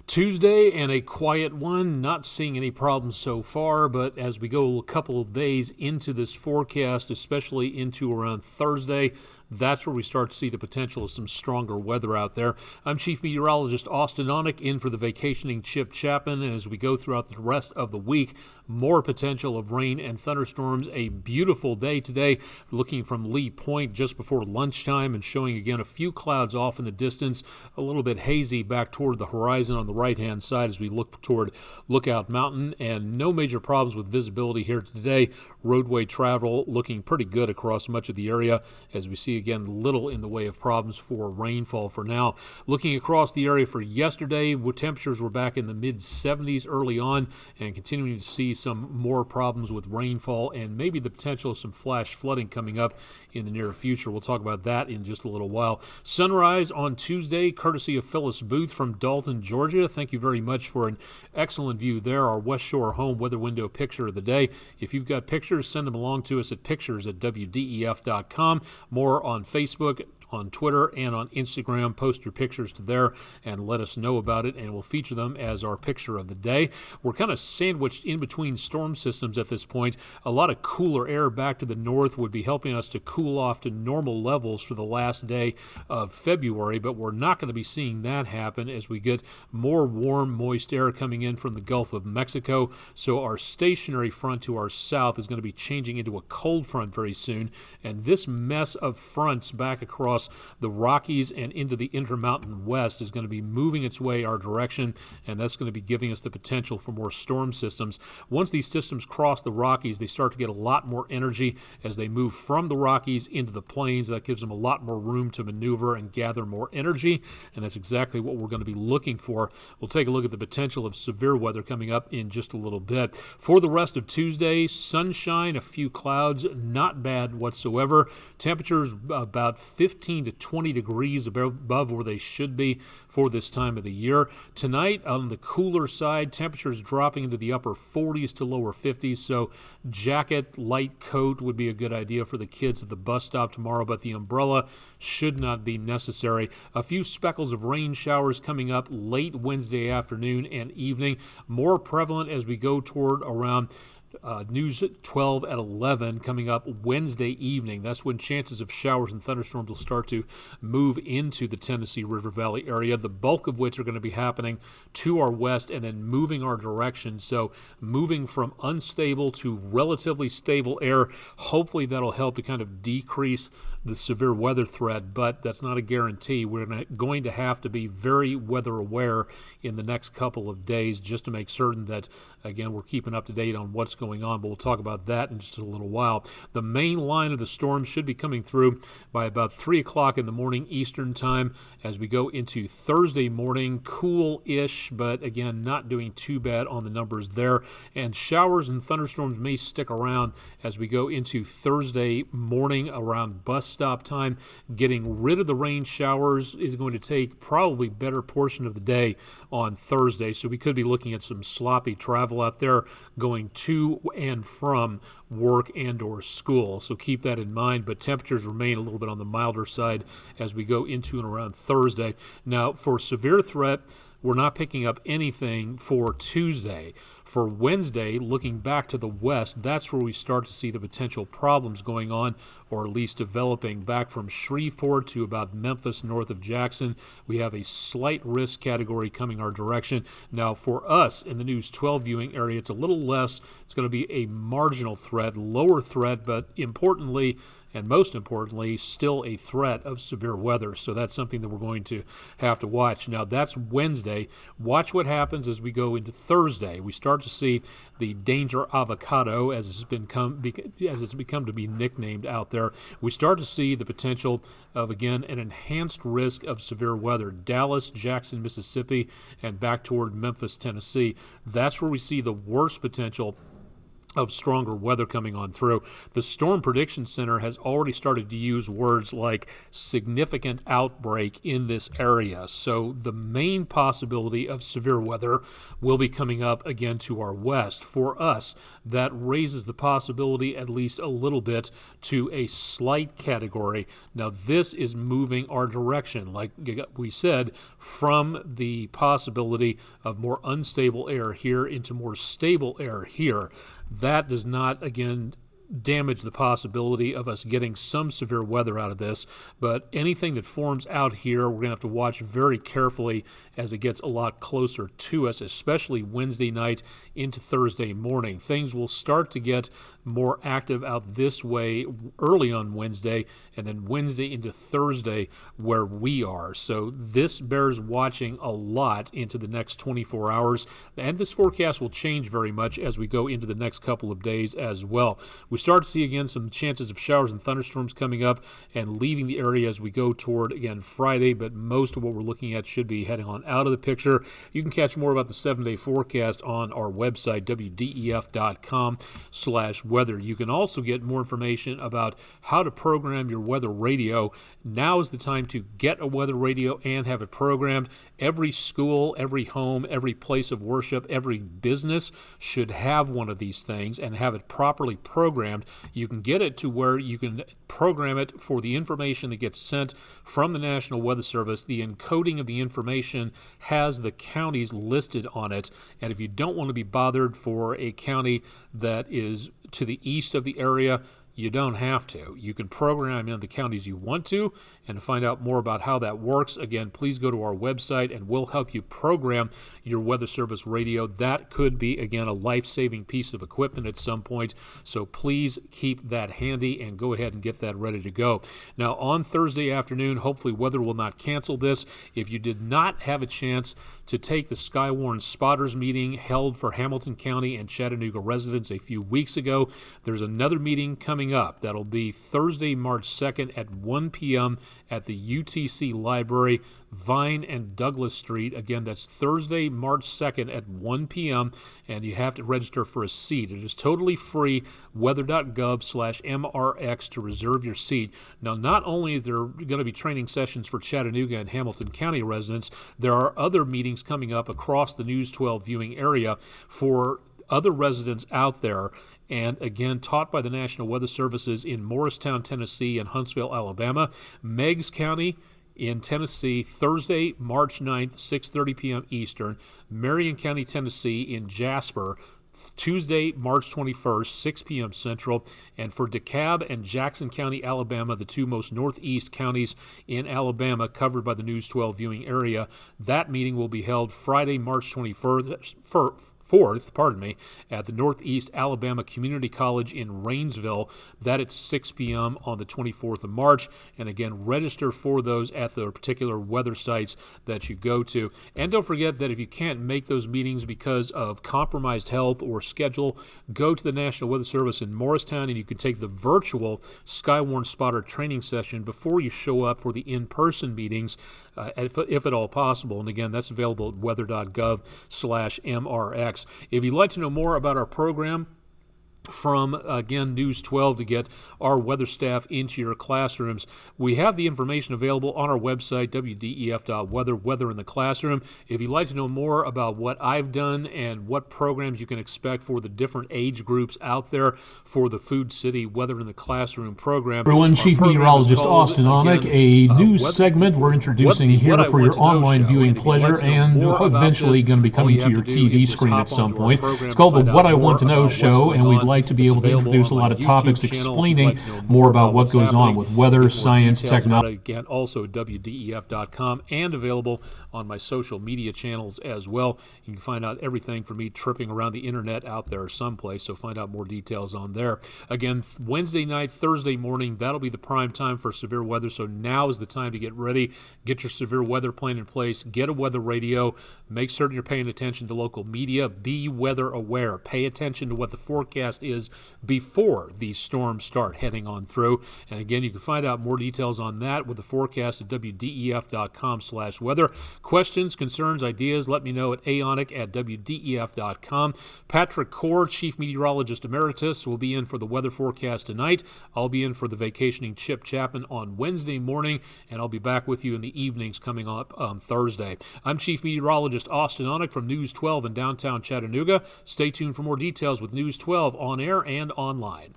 Tuesday and a quiet one, not seeing any problems so far, but as we go a couple of days into this forecast, especially into around Thursday, that's where we start to see the potential of some stronger weather out there. I'm Chief Meteorologist Austin Onick, in for the vacationing Chip Chapman, and as we go throughout the rest of the week, more potential of rain and thunderstorms. A beautiful day today, looking from Lee Point just before lunchtime and showing again a few clouds off in the distance, a little bit hazy back toward the horizon on the right-hand side as we look toward Lookout Mountain, and no major problems with visibility here today. Roadway travel looking pretty good across much of the area, as we see again little in the way of problems for rainfall for now. Looking across the area for yesterday, temperatures were back in the mid-70s early on, and continuing to see some more problems with rainfall and maybe the potential of some flash flooding coming up in the near future. We'll talk about that in just a little while. Sunrise on Tuesday, courtesy of Phyllis Booth from Dalton, Georgia. Thank you very much for an excellent view there. Our West Shore home weather window picture of the day. If you've got pictures, send them along to us at pictures@wdef.com. More on Facebook, on Twitter, and on Instagram. Post your pictures to there and let us know about it, and we'll feature them as our picture of the day. We're kind of sandwiched in between storm systems at this point. A lot of cooler air back to the north would be helping us to cool off to normal levels for the last day of February, but we're not going to be seeing that happen as we get more warm, moist air coming in from the Gulf of Mexico. So our stationary front to our south is going to be changing into a cold front very soon, and this mess of fronts back across the Rockies and into the Intermountain West is going to be moving its way our direction, and that's going to be giving us the potential for more storm systems. Once these systems cross the Rockies, they start to get a lot more energy as they move from the Rockies into the plains. That gives them a lot more room to maneuver and gather more energy, and that's exactly what we're going to be looking for. We'll take a look at the potential of severe weather coming up in just a little bit. For the rest of Tuesday, sunshine, a few clouds, not bad whatsoever. Temperatures about 15 to 20 degrees above where they should be for this time of the year. Tonight, on the cooler side, temperatures dropping into the upper 40s to lower 50s, so jacket, light coat would be a good idea for the kids at the bus stop tomorrow, but the umbrella should not be necessary. A few speckles of rain showers coming up late Wednesday afternoon and evening, more prevalent as we go toward around News 12 at 11 coming up Wednesday evening. That's when chances of showers and thunderstorms will start to move into the Tennessee River Valley area, the bulk of which are going to be happening to our west and then moving our direction. So moving from unstable to relatively stable air, hopefully that'll help to kind of decrease the severe weather threat, but that's not a guarantee. We're going to have to be very weather aware in the next couple of days just to make certain that, again, we're keeping up to date on what's going on, but we'll talk about that in just a little while. The main line of the storm should be coming through by about 3 o'clock in the morning Eastern time as we go into Thursday morning. Cool-ish, but again, not doing too bad on the numbers there. And showers and thunderstorms may stick around as we go into Thursday morning around bus stop time. Getting rid of the rain showers is going to take probably better portion of the day on Thursday, so we could be looking at some sloppy travel out there going to and from work and or school, so keep that in mind. But temperatures remain a little bit on the milder side as we go into and around Thursday. Now, for severe threat, we're not picking up anything for Tuesday. For Wednesday, looking back to the west, that's where we start to see the potential problems going on, or at least developing back from Shreveport to about Memphis, north of Jackson. We have a slight risk category coming our direction. Now, for us in the News 12 viewing area, it's a little less. It's going to be a marginal threat, lower threat, but importantly, and most importantly, still a threat of severe weather. So that's something that we're going to have to watch. Now, that's Wednesday. Watch what happens as we go into Thursday. We start to see the danger avocado, as it's become to be nicknamed out there. We start to see the potential of, again, an enhanced risk of severe weather. Dallas, Jackson, Mississippi, and back toward Memphis, Tennessee. That's where we see the worst potential of stronger weather coming on through. The Storm Prediction Center has already started to use words like significant outbreak in this area. So the main possibility of severe weather will be coming up again to our west. For us, that raises the possibility at least a little bit to a slight category. Now this is moving our direction, like we said, from the possibility of more unstable air here into more stable air here. That does not, again, damage the possibility of us getting some severe weather out of this, but anything that forms out here, we're going to have to watch very carefully as it gets a lot closer to us, especially Wednesday night into Thursday morning. Things will start to get more active out this way early on Wednesday, and then Wednesday into Thursday where we are. So this bears watching a lot into the next 24 hours, and this forecast will change very much as we go into the next couple of days as well. We start to see again some chances of showers and thunderstorms coming up and leaving the area as we go toward, again, Friday, but most of what we're looking at should be heading on out of the picture. You can catch more about the 7-day forecast on our website, wdef.com/weather. You can also get more information about how to program your weather radio. Now is the time to get a weather radio and have it programmed. Every school, every home, every place of worship, every business should have one of these things and have it properly programmed. You can get it to where you can program it for the information that gets sent from the National Weather Service. The encoding of the information has the counties listed on it, and if you don't want to be bothered for a county that is to the east of the area, you don't have to. You can program in the counties you want to, and to find out more about how that works, again, please go to our website and we'll help you program your Weather Service radio. That could be, again, a life-saving piece of equipment at some point, so please keep that handy and go ahead and get that ready to go. Now, on Thursday afternoon, hopefully weather will not cancel this. If you did not have a chance to take the Skywarn Spotters meeting held for Hamilton County and Chattanooga residents a few weeks ago, there's another meeting coming up. That'll be Thursday, March 2nd at 1 p.m. at the UTC Library, Vine and Douglas Street. Again, that's Thursday, March 2nd at 1 p.m., and you have to register for a seat. It is totally free, weather.gov/MRX to reserve your seat. Now, not only are there going to be training sessions for Chattanooga and Hamilton County residents, there are other meetings coming up across the News 12 viewing area for other residents out there, and again, taught by the National Weather Services in Morristown, Tennessee, and Huntsville, Alabama. Meigs County in Tennessee, Thursday, March 9th, 6:30 p.m. Eastern. Marion County, Tennessee in Jasper, Tuesday, March 21st, 6 p.m. Central. And for DeKalb and Jackson County, Alabama, the two most northeast counties in Alabama covered by the News 12 viewing area, that meeting will be held Friday, March 4th, at the Northeast Alabama Community College in Rainsville. That at 6 p.m. on the 24th of March. And again, register for those at the particular weather sites that you go to. And don't forget that if you can't make those meetings because of compromised health or schedule, go to the National Weather Service in Morristown and you can take the virtual Skywarn Spotter training session before you show up for the in-person meetings, if at all possible. And again, that's available at weather.gov/MRX. If you'd like to know more about our program from, again, News 12 to get our weather staff into your classrooms, we have the information available on our website, wdef.weather, Weather in the Classroom. If you'd like to know more about what I've done and what programs you can expect for the different age groups out there for the Food City Weather in the Classroom program. Everyone, Chief Meteorologist Austin Omick, a news segment we're introducing here for your online viewing pleasure and eventually going to be coming to your TV screen at some point. It's called the What I Want to Know Show, and we'd like to be able to introduce a lot of topics explaining more about what goes on with weather, science, technology. Again, also at wdef.com and available on my social media channels as well. You can find out everything from me tripping around the internet out there someplace, so find out more details on there. Again, Wednesday night, Thursday morning, that'll be the prime time for severe weather, so now is the time to get ready. Get your severe weather plan in place. Get a weather radio. Make certain you're paying attention to local media. Be weather aware. Pay attention to what the forecast is before these storms start heading on through. And again, you can find out more details on that with the forecast at wdef.com/weather. Questions, concerns, ideas, let me know at aonic@wdef.com. Patrick Core, Chief Meteorologist Emeritus, will be in for the weather forecast tonight. I'll be in for the vacationing Chip Chapman on Wednesday morning, and I'll be back with you in the evenings coming up on Thursday. I'm Chief Meteorologist Austin Onick from News 12 in downtown Chattanooga. Stay tuned for more details with News 12 on air and online.